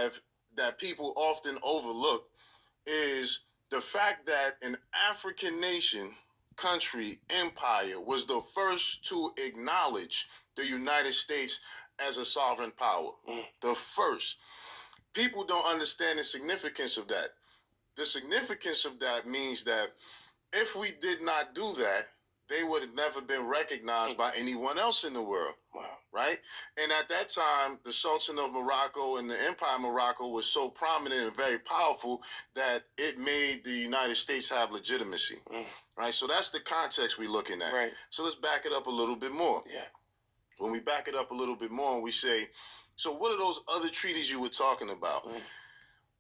have that people often overlook is the fact that an African nation, country, empire was the first to acknowledge the United States as a sovereign power. The first. People don't understand the significance of that. The significance of that means that if we did not do that, they would have never been recognized by anyone else in the world. Wow. Right? And at that time, the Sultan of Morocco and the Empire of Morocco was so prominent and very powerful that it made the United States have legitimacy. Right? So that's the context we're looking at. Right. So let's back it up a little bit more. Yeah. When we back it up a little bit more and we say, so what are those other treaties you were talking about?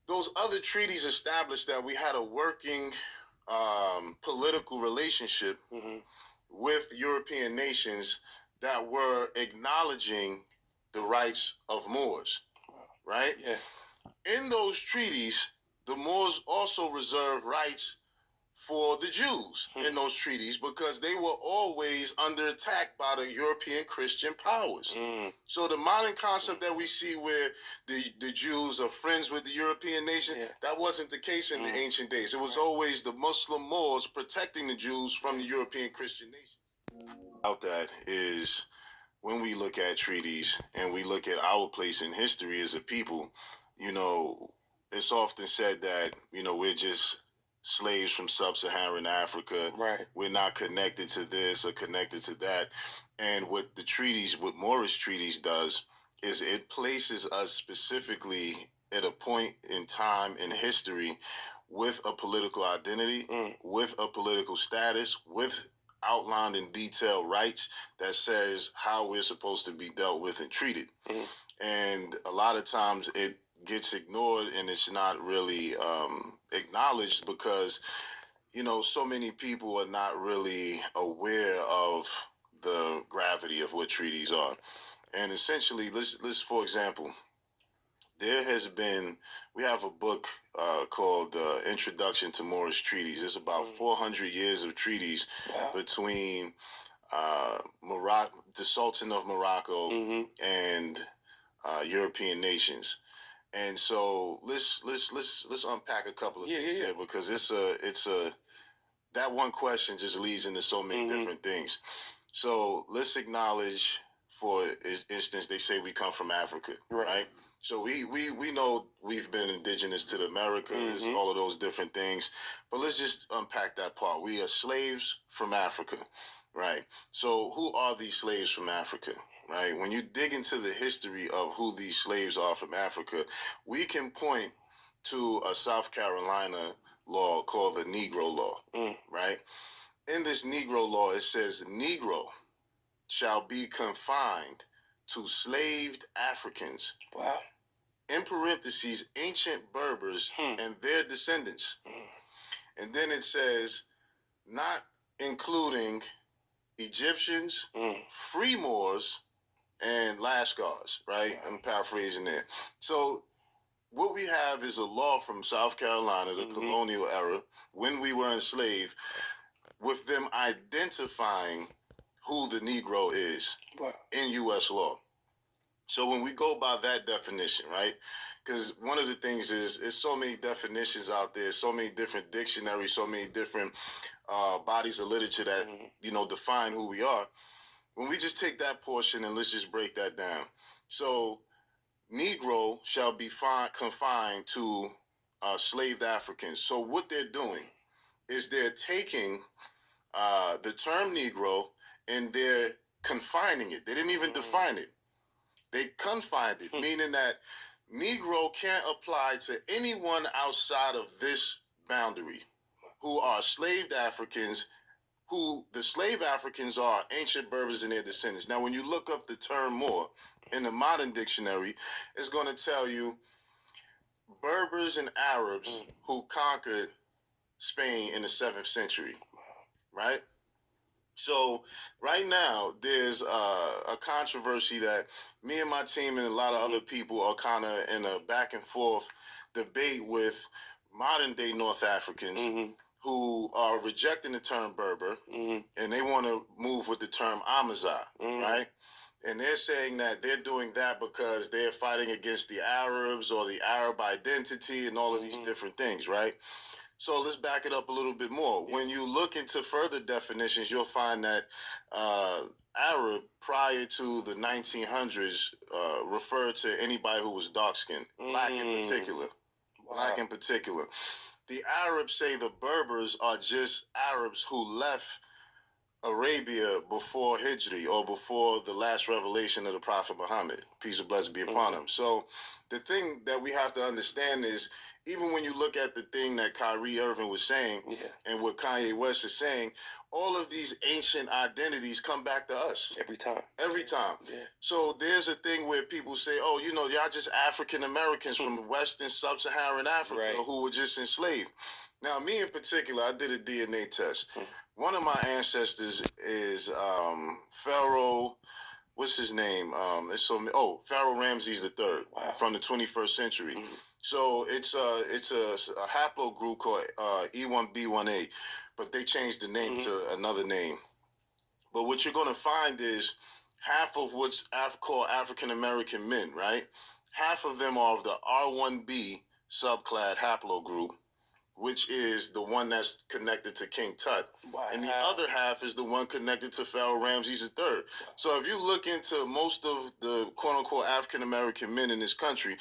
Those other treaties established that we had a working political relationship with European nations that were acknowledging the rights of Moors, right? Yeah. In those treaties, the Moors also reserved rights for the Jews in those treaties because they were always under attack by the European Christian powers. So the modern concept that we see where the Jews are friends with the European nations, that wasn't the case in the ancient days. It was always the Muslim Moors protecting the Jews from the European Christian nations. About that is when we look at treaties and we look at our place in history as a people, you know, it's often said that, you know, we're just slaves from sub-Saharan Africa. Right. We're not connected to this or connected to that. And what the treaties, what Moorish treaties does is it places us specifically at a point in time in history with a political identity, with a political status, with outlined in detail rights that says how we're supposed to be dealt with and treated. And a lot of times it gets ignored and it's not really acknowledged because, you know, so many people are not really aware of the gravity of what treaties are. And essentially, let's for example, there has been, we have a book called Introduction to Moorish Treaties. It's about 400 years of treaties between Morocco, the Sultan of Morocco and European nations. And so let's unpack a couple of things here because that one question just leads into so many different things. So let's acknowledge, for instance, they say we come from Africa, right? So we know we've been indigenous to the Americas, all of those different things. But let's just unpack that part. We are slaves from Africa, right? So who are these slaves from Africa? Right? When you dig into the history of who these slaves are from Africa, we can point to a South Carolina law called the Negro Law, right? In this Negro Law, it says, Negro shall be confined to slaved Africans, in parentheses, ancient Berbers and their descendants. And then it says, not including Egyptians, free Moors, and Lascars, right? I'm paraphrasing there. So what we have is a law from South Carolina, the colonial era, when we were enslaved, with them identifying who the Negro is in U.S. law. So when we go by that definition, right? Because one of the things is, there's so many definitions out there, so many different dictionaries, so many different bodies of literature that, you know, define who we are. When we just take that portion and let's just break that down. So, Negro shall be confined to slaved Africans. So what they're doing is they're taking the term Negro and they're confining it. They didn't even define it. They confined it, meaning that Negro can't apply to anyone outside of this boundary who are slaved Africans, who the slave Africans are ancient Berbers and their descendants. Now, when you look up the term Moor in the modern dictionary, it's going to tell you Berbers and Arabs who conquered Spain in the 7th century, right? So right now, there's a controversy that me and my team and a lot of other people are kind of in a back and forth debate with modern day North Africans who are rejecting the term Berber and they want to move with the term Amazigh, right? And they're saying that they're doing that because they're fighting against the Arabs or the Arab identity and all of these different things, right? So let's back it up a little bit more. When you look into further definitions, you'll find that Arab prior to the 1900s referred to anybody who was dark-skinned, black in particular. Wow. Black in particular. The Arabs say the Berbers are just Arabs who left Arabia before Hijri, or before the last revelation of the Prophet Muhammad, peace and blessings be upon him. So the thing that we have to understand is, even when you look at the thing that Kyrie Irving was saying and what Kanye West is saying, all of these ancient identities come back to us. Every time. Every time. Yeah. So there's a thing where people say, oh, you know, y'all just African Americans from Western Sub-Saharan Africa who were just enslaved. Now, me in particular, I did a DNA test. One of my ancestors is Pharaoh. What's his name? Pharaoh Ramses III from the 21st century. So it's a haplogroup called E1B1A, but they changed the name to another name. But what you're going to find is half of what's called African American men, right? Half of them are of the R1B subclad haplogroup, which is the one that's connected to King Tut. Wow. And the other half is the one connected to Pharaoh Ramses III. So if you look into most of the quote-unquote African-American men in this country,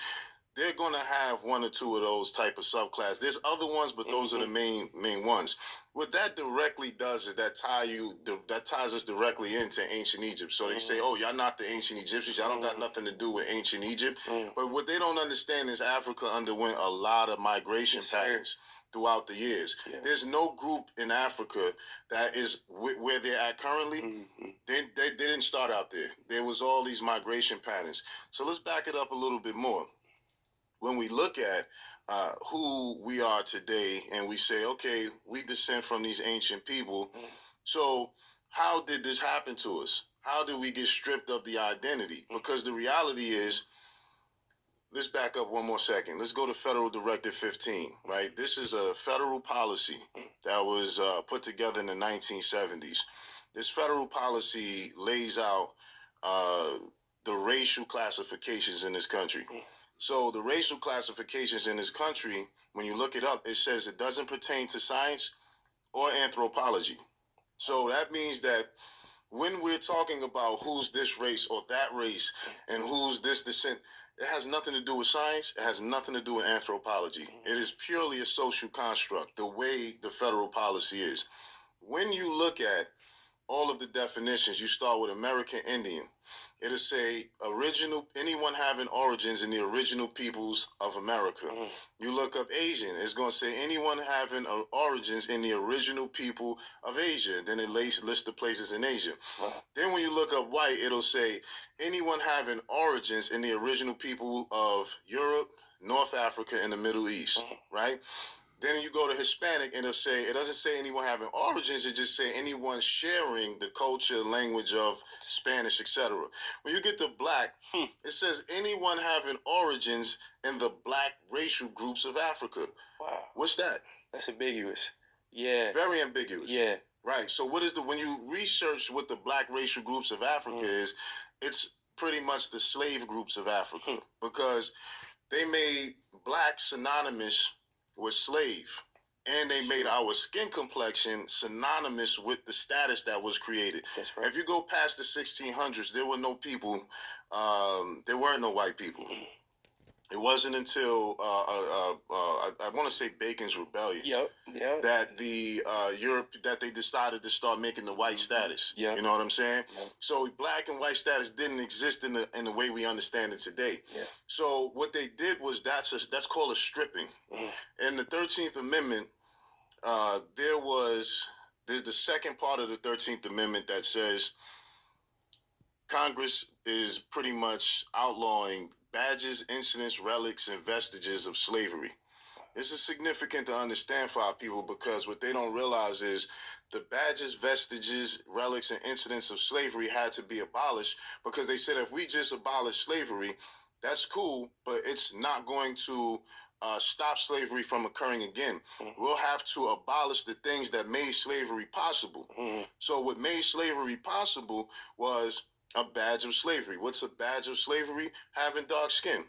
they're going to have one or two of those type of subclass. There's other ones, but those are the main ones. What that directly does is that ties us directly into ancient Egypt. So they say, oh, y'all not the ancient Egyptians. Y'all don't got nothing to do with ancient Egypt. But what they don't understand is Africa underwent a lot of migration patterns throughout the years. There's no group in Africa that is where they're at currently. They didn't start out there. There was all these migration patterns. So let's back it up a little bit more. When we look at who we are today and we say, okay, we descend from these ancient people. So how did this happen to us? How did we get stripped of the identity? Because the reality is, let's back up one more second. Let's go to Federal Directive 15, right? This is a federal policy that was put together in the 1970s. This federal policy lays out the racial classifications in this country. So the racial classifications in this country, when you look it up, it says it doesn't pertain to science or anthropology. So that means that when we're talking about who's this race or that race and who's this descent, it has nothing to do with science. It has nothing to do with anthropology. It is purely a social construct, the way the federal policy is. When you look at all of the definitions, you start with American Indian. It'll say anyone having origins in the original peoples of America. You look up Asian, it's going to say anyone having origins in the original people of Asia. Then it lists the places in Asia. Then when you look up white, it'll say anyone having origins in the original people of Europe, North Africa, and the Middle East, right? Then you go to Hispanic, and it doesn't say anyone having origins, it just say anyone sharing the culture, language of Spanish, etc. When you get to black, it says anyone having origins in the black racial groups of Africa. Wow. What's that? That's ambiguous. Yeah. Very ambiguous. Yeah. Right. So when you research what the black racial groups of Africa is, it's pretty much the slave groups of Africa, because they made black synonymous with slave, and they made our skin complexion synonymous with the status that was created. That's right. If you go past the 1600s, there were no people, there weren't no white people. It wasn't until I want to say Bacon's Rebellion that that they decided to start making the white status. You know what I'm saying? So black and white status didn't exist in the way we understand it today. So what they did was that's called a stripping. In the 13th Amendment, there's the second part of the 13th Amendment that says Congress is pretty much outlawing badges, incidents, relics, and vestiges of slavery. This is significant to understand for our people, because what they don't realize is the badges, vestiges, relics, and incidents of slavery had to be abolished, because they said if we just abolish slavery, that's cool, but it's not going to stop slavery from occurring again. We'll have to abolish the things that made slavery possible. So what made slavery possible was a badge of slavery. What's a badge of slavery? Having dark skin.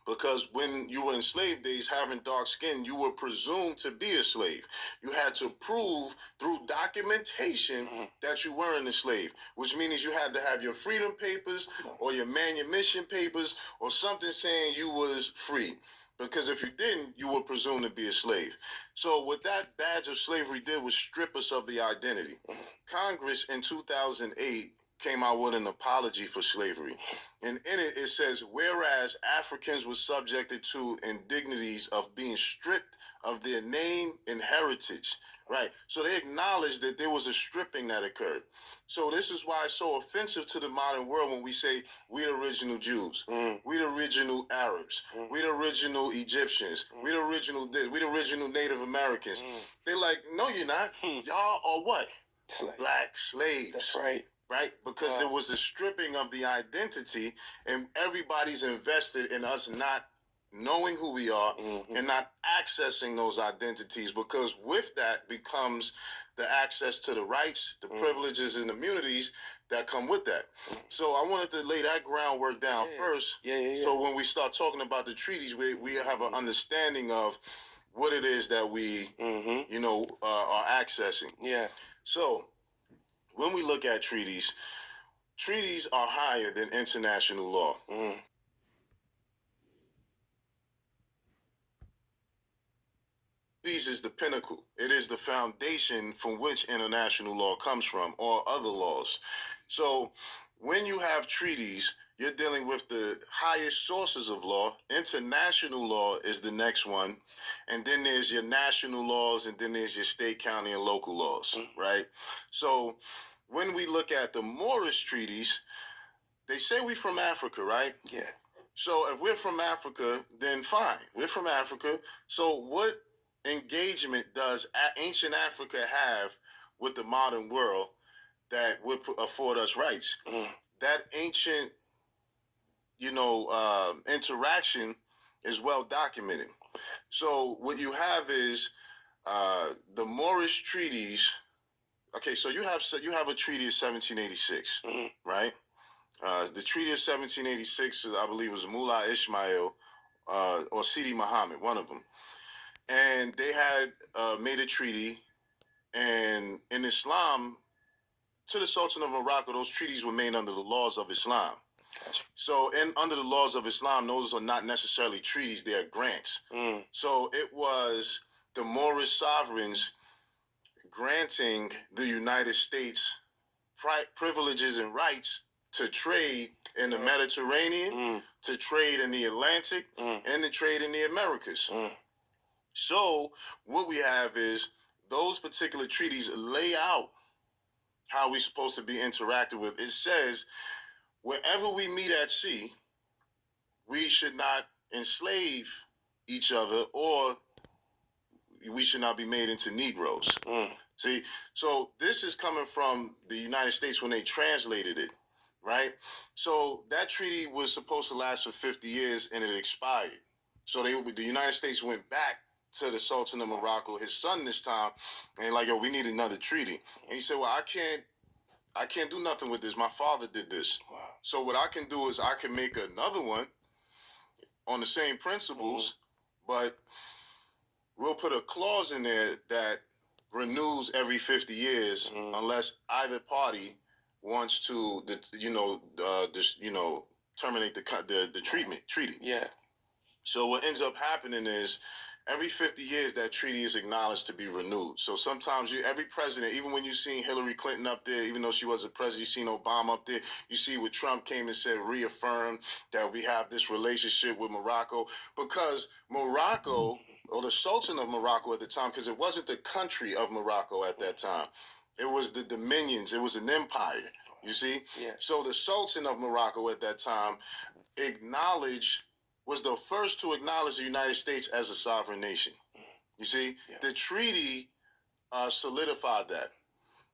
Because when you were in slave days, having dark skin, you were presumed to be a slave. You had to prove through documentation that you weren't a slave, which means you had to have your freedom papers or your manumission papers or something saying you was free. Because if you didn't, you were presumed to be a slave. So what that badge of slavery did was strip us of the identity. Congress in 2008 came out with an apology for slavery. And in it, it says, whereas Africans were subjected to indignities of being stripped of their name and heritage, right? So they acknowledged that there was a stripping that occurred. So this is why it's so offensive to the modern world when we say we the original Jews, we the original Arabs, we the original Egyptians, we the original this, we the original Native Americans. They're like, no, you're not. Y'all are what? Black slaves. That's right. Right? Because there was a stripping of the identity, and everybody's invested in us not knowing who we are and not accessing those identities, because with that becomes the access to the rights, the privileges, and immunities that come with that. So I wanted to lay that groundwork down first. So when we start talking about the treaties, we have an understanding of what it is that we, are accessing. Yeah. So when we look at treaties, treaties are higher than international law. Treaties is the pinnacle. It is the foundation from which international law comes from, or other laws. So when you have treaties, you're dealing with the highest sources of law. International law is the next one. And then there's your national laws, and then there's your state, county, and local laws, right? So when we look at the Moorish treaties, they say we're from Africa, right? Yeah. So if we're from Africa, then fine. We're from Africa. So what engagement does ancient Africa have with the modern world that would afford us rights? That ancient, interaction is well documented. So what you have is the Moorish treaties. Okay, so you have a treaty of 1786, right? The treaty of 1786, I believe, was Mullah Ismail or Sidi Muhammad, one of them. And they had made a treaty, and in Islam, to the Sultan of Morocco, those treaties were made under the laws of Islam. Gotcha. So under the laws of Islam, those are not necessarily treaties, they are grants. So it was the Moorish sovereigns granting the United States privileges and rights to trade in the Mediterranean, to trade in the Atlantic, and to trade in the Americas. So what we have is those particular treaties lay out how we're supposed to be interacted with. It says, wherever we meet at sea, we should not enslave each other, or we should not be made into Negroes. See, so this is coming from the United States when they translated it, right? So that treaty was supposed to last for 50 years, and it expired. So the United States went back to the Sultan of Morocco, his son this time, and like, yo, we need another treaty. And he said, well, I can't do nothing with this. My father did this. Wow. So what I can do is I can make another one on the same principles, but we'll put a clause in there that renews every 50 years unless either party wants to, terminate the treaty. Yeah. So what ends up happening is every 50 years that treaty is acknowledged to be renewed. So sometimes every president, even when you seen Hillary Clinton up there, even though she was a president, you seen Obama up there, you see what Trump came and said, reaffirmed that we have this relationship with Morocco, because Morocco, or the Sultan of Morocco at the time, because it wasn't the country of Morocco at that time. It was the dominions. It was an empire, you see? Yeah. So the Sultan of Morocco at that time was the first to acknowledge the United States as a sovereign nation. You see? Yeah. The treaty solidified that.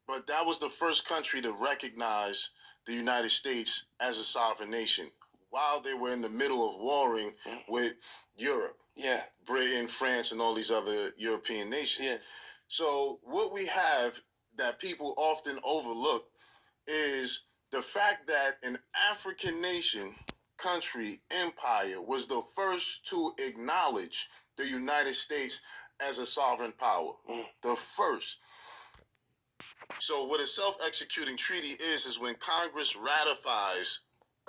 But that was the first country to recognize the United States as a sovereign nation while they were in the middle of warring with Europe. Yeah. Britain, France, and all these other European nations. Yeah. So what we have that people often overlook is The fact that an African nation, country, empire was the first to acknowledge the United States as a sovereign power. The first. So what a self-executing treaty is when Congress ratifies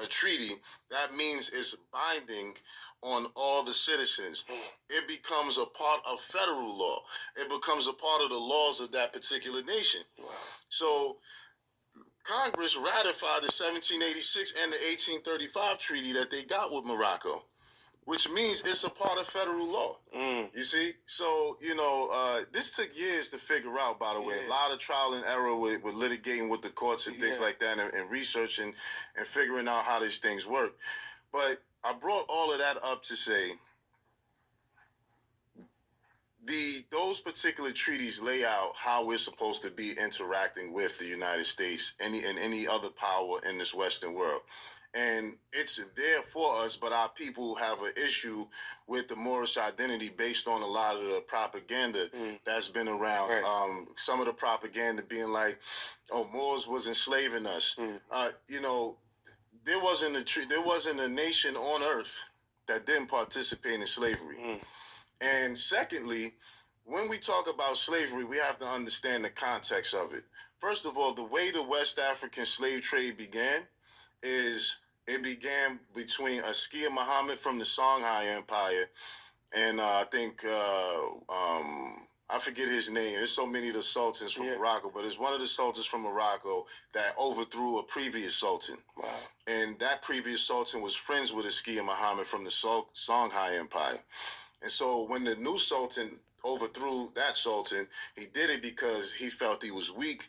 a treaty, that means it's binding on all the citizens. It becomes a part of federal law. It becomes a part of the laws of that particular nation. So Congress ratified the 1786 and the 1835 treaty that they got with Morocco, which means it's a part of federal law. You see? So, this took years to figure out, by the way. A lot of trial and error with litigating with the courts and things like that, and researching and figuring out how these things work. But I brought all of that up to say those particular treaties lay out how we're supposed to be interacting with the United States and any other power in this Western world. And it's there for us, but our people have an issue with the Moorish identity based on a lot of the propaganda that's been around. Right. Some of the propaganda being like, "Oh, Moors was enslaving us." There wasn't a nation on earth that didn't participate in slavery. And secondly, when we talk about slavery, we have to understand the context of it. First of all, the way the West African slave trade began is it began between Askia Muhammad from the Songhai Empire and I think I forget his name. There's so many of the sultans from Morocco, but it's one of the sultans from Morocco that overthrew a previous sultan. Wow. And that previous sultan was friends with Askia Muhammad from the Songhai Empire. And so when the new sultan overthrew that sultan, he did it because he felt he was weak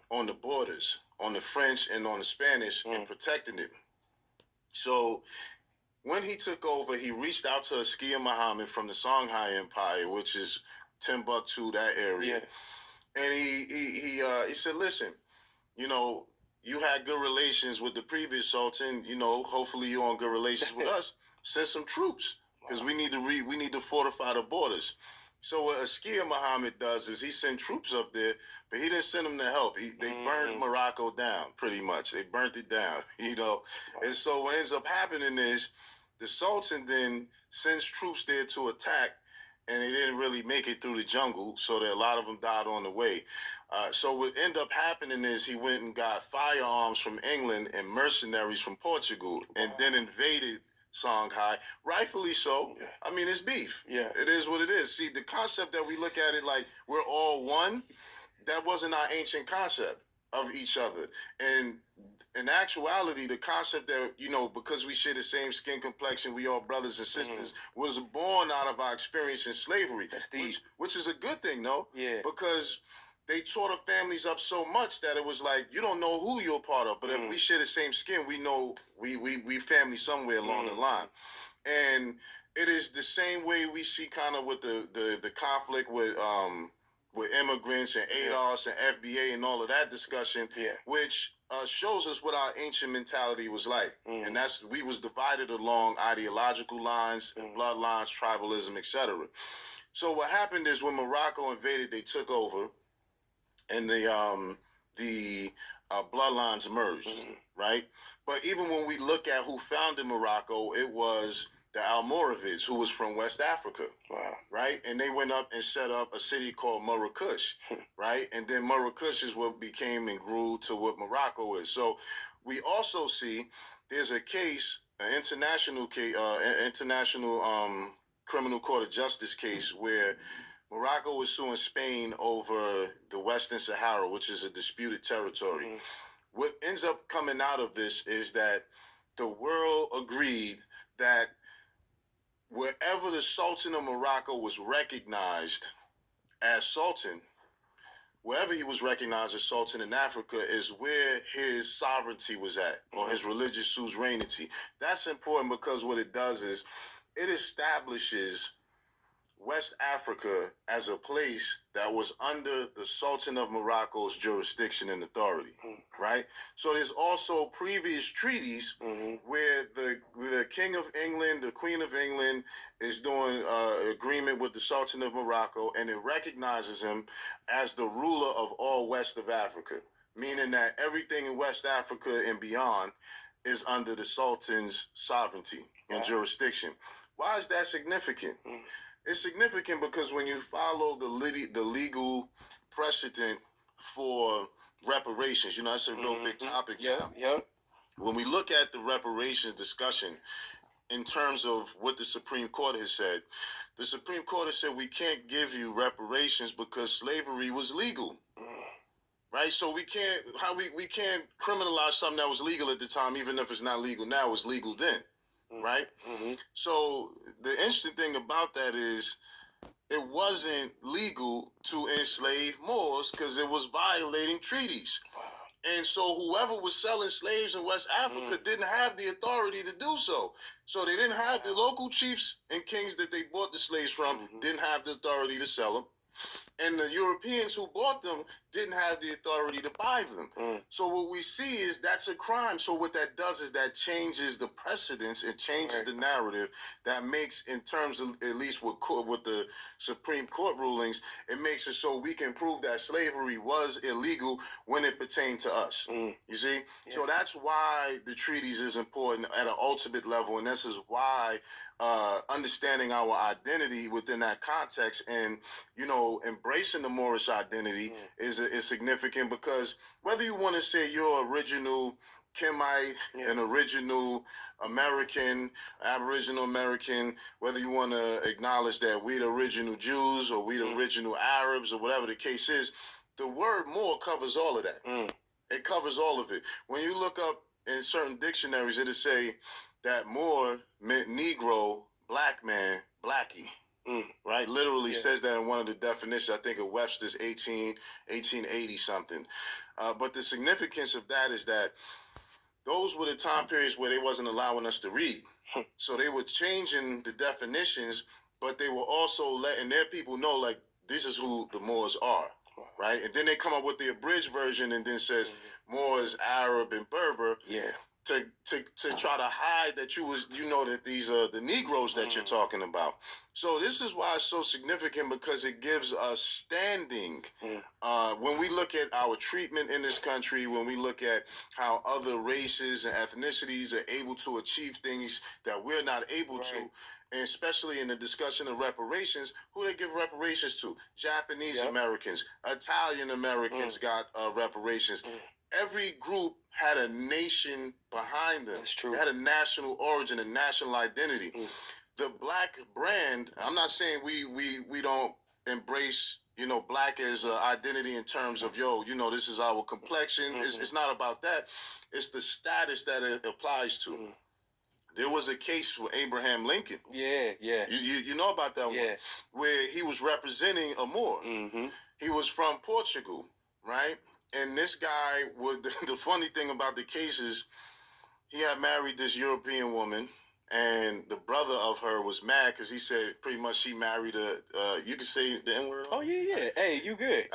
on the borders, on the French and on the Spanish, and protecting it. So when he took over, he reached out to Askia Muhammad from the Songhai Empire, which is Timbuktu, that area. And he said, "Listen, you had good relations with the previous sultan. Hopefully you're on good relations with us. Send some troops because we need to fortify the borders." So what Askia Muhammad does is he sent troops up there, but he didn't send them to help. They burned Morocco down, pretty much. They burnt it down, And so what ends up happening is the Sultan then sends troops there to attack, and they didn't really make it through the jungle, so that a lot of them died on the way. So what ended up happening is he went and got firearms from England and mercenaries from Portugal, and then invaded Songhai, rightfully so. I mean, it's beef. It is what it is. See, the concept that we look at it like we're all one, that wasn't our ancient concept of each other. And in actuality, the concept that, because we share the same skin complexion, we all brothers and sisters, was born out of our experience in slavery. That's deep. Which is a good thing, no? Yeah. Because they tore the families up so much that it was like, you don't know who you're part of, but if we share the same skin, we know we family somewhere along the line. And it is the same way we see kind of with the conflict with immigrants and ADOS and FBA and all of that discussion, which shows us what our ancient mentality was like. And we was divided along ideological lines, bloodlines, tribalism, etc. So what happened is when Morocco invaded, they took over, and the bloodlines merged, right? But even when we look at who founded Morocco, it was the Almoravids, who was from West Africa, right? And they went up and set up a city called Marrakesh, right? And then Marrakesh is what became and grew to what Morocco is. So we also see there's a case, an international case, international criminal court of justice case where Morocco was suing Spain over the Western Sahara, which is a disputed territory. What ends up coming out of this is that the world agreed that wherever the Sultan of Morocco was recognized as Sultan, wherever he was recognized as Sultan in Africa is where his sovereignty was at, or his religious suzerainty. That's important because what it does is it establishes West Africa as a place that was under the Sultan of Morocco's jurisdiction and authority, right? So there's also previous treaties where the King of England, the Queen of England is doing agreement with the Sultan of Morocco, and it recognizes him as the ruler of all west of Africa. meaning that everything in West Africa and beyond is under the Sultan's sovereignty and jurisdiction. Why is that significant? It's significant because when you follow the legal precedent for reparations, that's a real big topic now. Yep. When we look at the reparations discussion in terms of what the Supreme Court has said, the Supreme Court has said we can't give you reparations because slavery was legal. Right, so we can't criminalize something that was legal at the time, even if it's not legal now. It was legal then, right? So the interesting thing about that is it wasn't legal to enslave Moors because it was violating treaties. And so whoever was selling slaves in West Africa didn't have the authority to do so. So they didn't have the local chiefs and kings that they bought the slaves from didn't have the authority to sell them. And the Europeans who bought them didn't have the authority to buy them. So what we see is that's a crime. So what that does is that changes the precedence. It changes the narrative that makes, in terms of at least with the Supreme Court rulings, it makes it so we can prove that slavery was illegal when it pertained to us. You see? Yeah. So that's why the treaties is important at an ultimate level. And this is why understanding our identity within that context and, embracing the Moorish identity is significant, because whether you want to say you're original Kemite, an original American, Aboriginal American, whether you want to acknowledge that we the original Jews or we the original Arabs or whatever the case is, the word Moor covers all of that. It covers all of it. When you look up in certain dictionaries, it'll say that Moor meant Negro, black man, blackie. Right? Literally says that in one of the definitions, I think of Webster's 1880 something. But the significance of that is that those were the time periods where they wasn't allowing us to read. So they were changing the definitions, but they were also letting their people know, like, this is who the Moors are. Right? And then they come up with the abridged version and then says Moors, Arab, and Berber. To try to hide that that these are the Negroes that you're talking about. So this is why it's so significant, because it gives us standing. When we look at our treatment in this country, when we look at how other races and ethnicities are able to achieve things that we're not able to, and especially in the discussion of reparations, who they give reparations to? Japanese Americans, Italian Americans got reparations. Every group had a nation behind them. That's true. They had a national origin, a national identity. The black brand, I'm not saying we don't embrace, black as an identity in terms of, this is our complexion. It's not about that. It's the status that it applies to. There was a case for Abraham Lincoln. Yeah. You know about that one, where he was representing a Moor. He was from Portugal, right? And this guy the funny thing about the case is he had married this European woman, and the brother of her was mad because he said pretty much she married you can say the N-word? Oh, yeah. Hey, you good.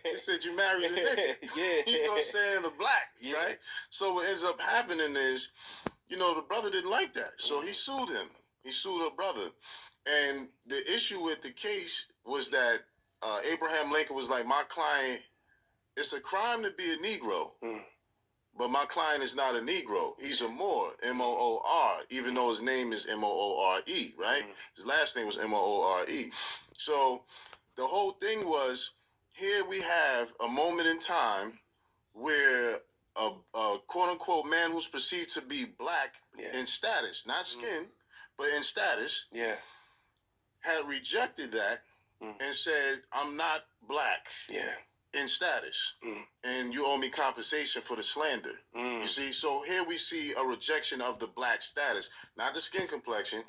He said you married a nigga. You know what I'm saying? The black, right? So what ends up happening is, the brother didn't like that. So he sued him. He sued her brother. And the issue with the case was that Abraham Lincoln was like, my client, it's a crime to be a Negro, but my client is not a Negro. He's a Moor, M-O-O-R, even though his name is M-O-O-R-E, right? His last name was M-O-O-R-E. So the whole thing was, here we have a moment in time where a quote-unquote man who's perceived to be black in status, not skin, but in status, had rejected that and said, I'm not black. In status, and you owe me compensation for the slander. You see, so here we see a rejection of the black status, not the skin complexion,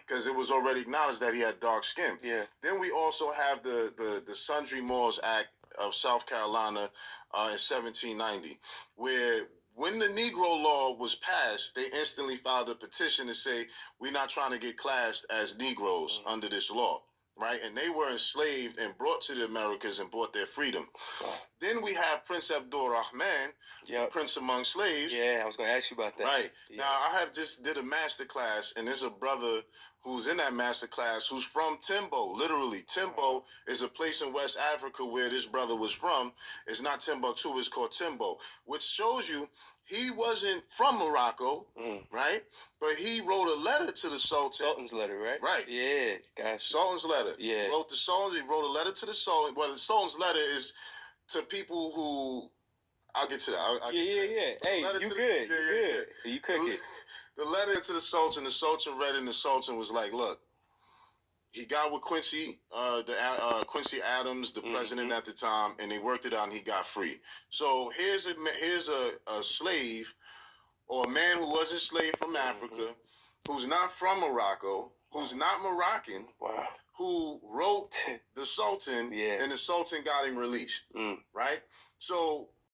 because it was already acknowledged that he had dark skin. Then we also have the Sundry Moors Act of South Carolina in 1790, where when the Negro law was passed, they instantly filed a petition to say, we're not trying to get classed as Negroes under this law. right? And they were enslaved and brought to the Americas and bought their freedom. Then we have Prince Abdul Rahman, Prince Among Slaves. Yeah, I was going to ask you about that. Right. Yeah. Now, I have just did a master class, and there's a brother who's in that master class who's from Timbo, literally. Timbo is a place in West Africa where this brother was from. It's not Timbuktu, it's called Timbo, which shows you he wasn't from Morocco, right? But he wrote a letter to the Sultan. Sultan's letter, right? Right. Yeah, gotcha. Sultan's letter. Yeah. He wrote a letter to the Sultan. Well, the Sultan's letter is to people who... I'll get to that. Yeah. Hey, you good. You cooking. The letter to the Sultan read it, and the Sultan was like, look, he got with Quincy, Quincy Adams, the president at the time, and they worked it out, and he got free. So here's a slave, or a man who was a slave from Africa, who's not from Morocco, who's not Moroccan, who wrote the Sultan, and the Sultan got him released, right? So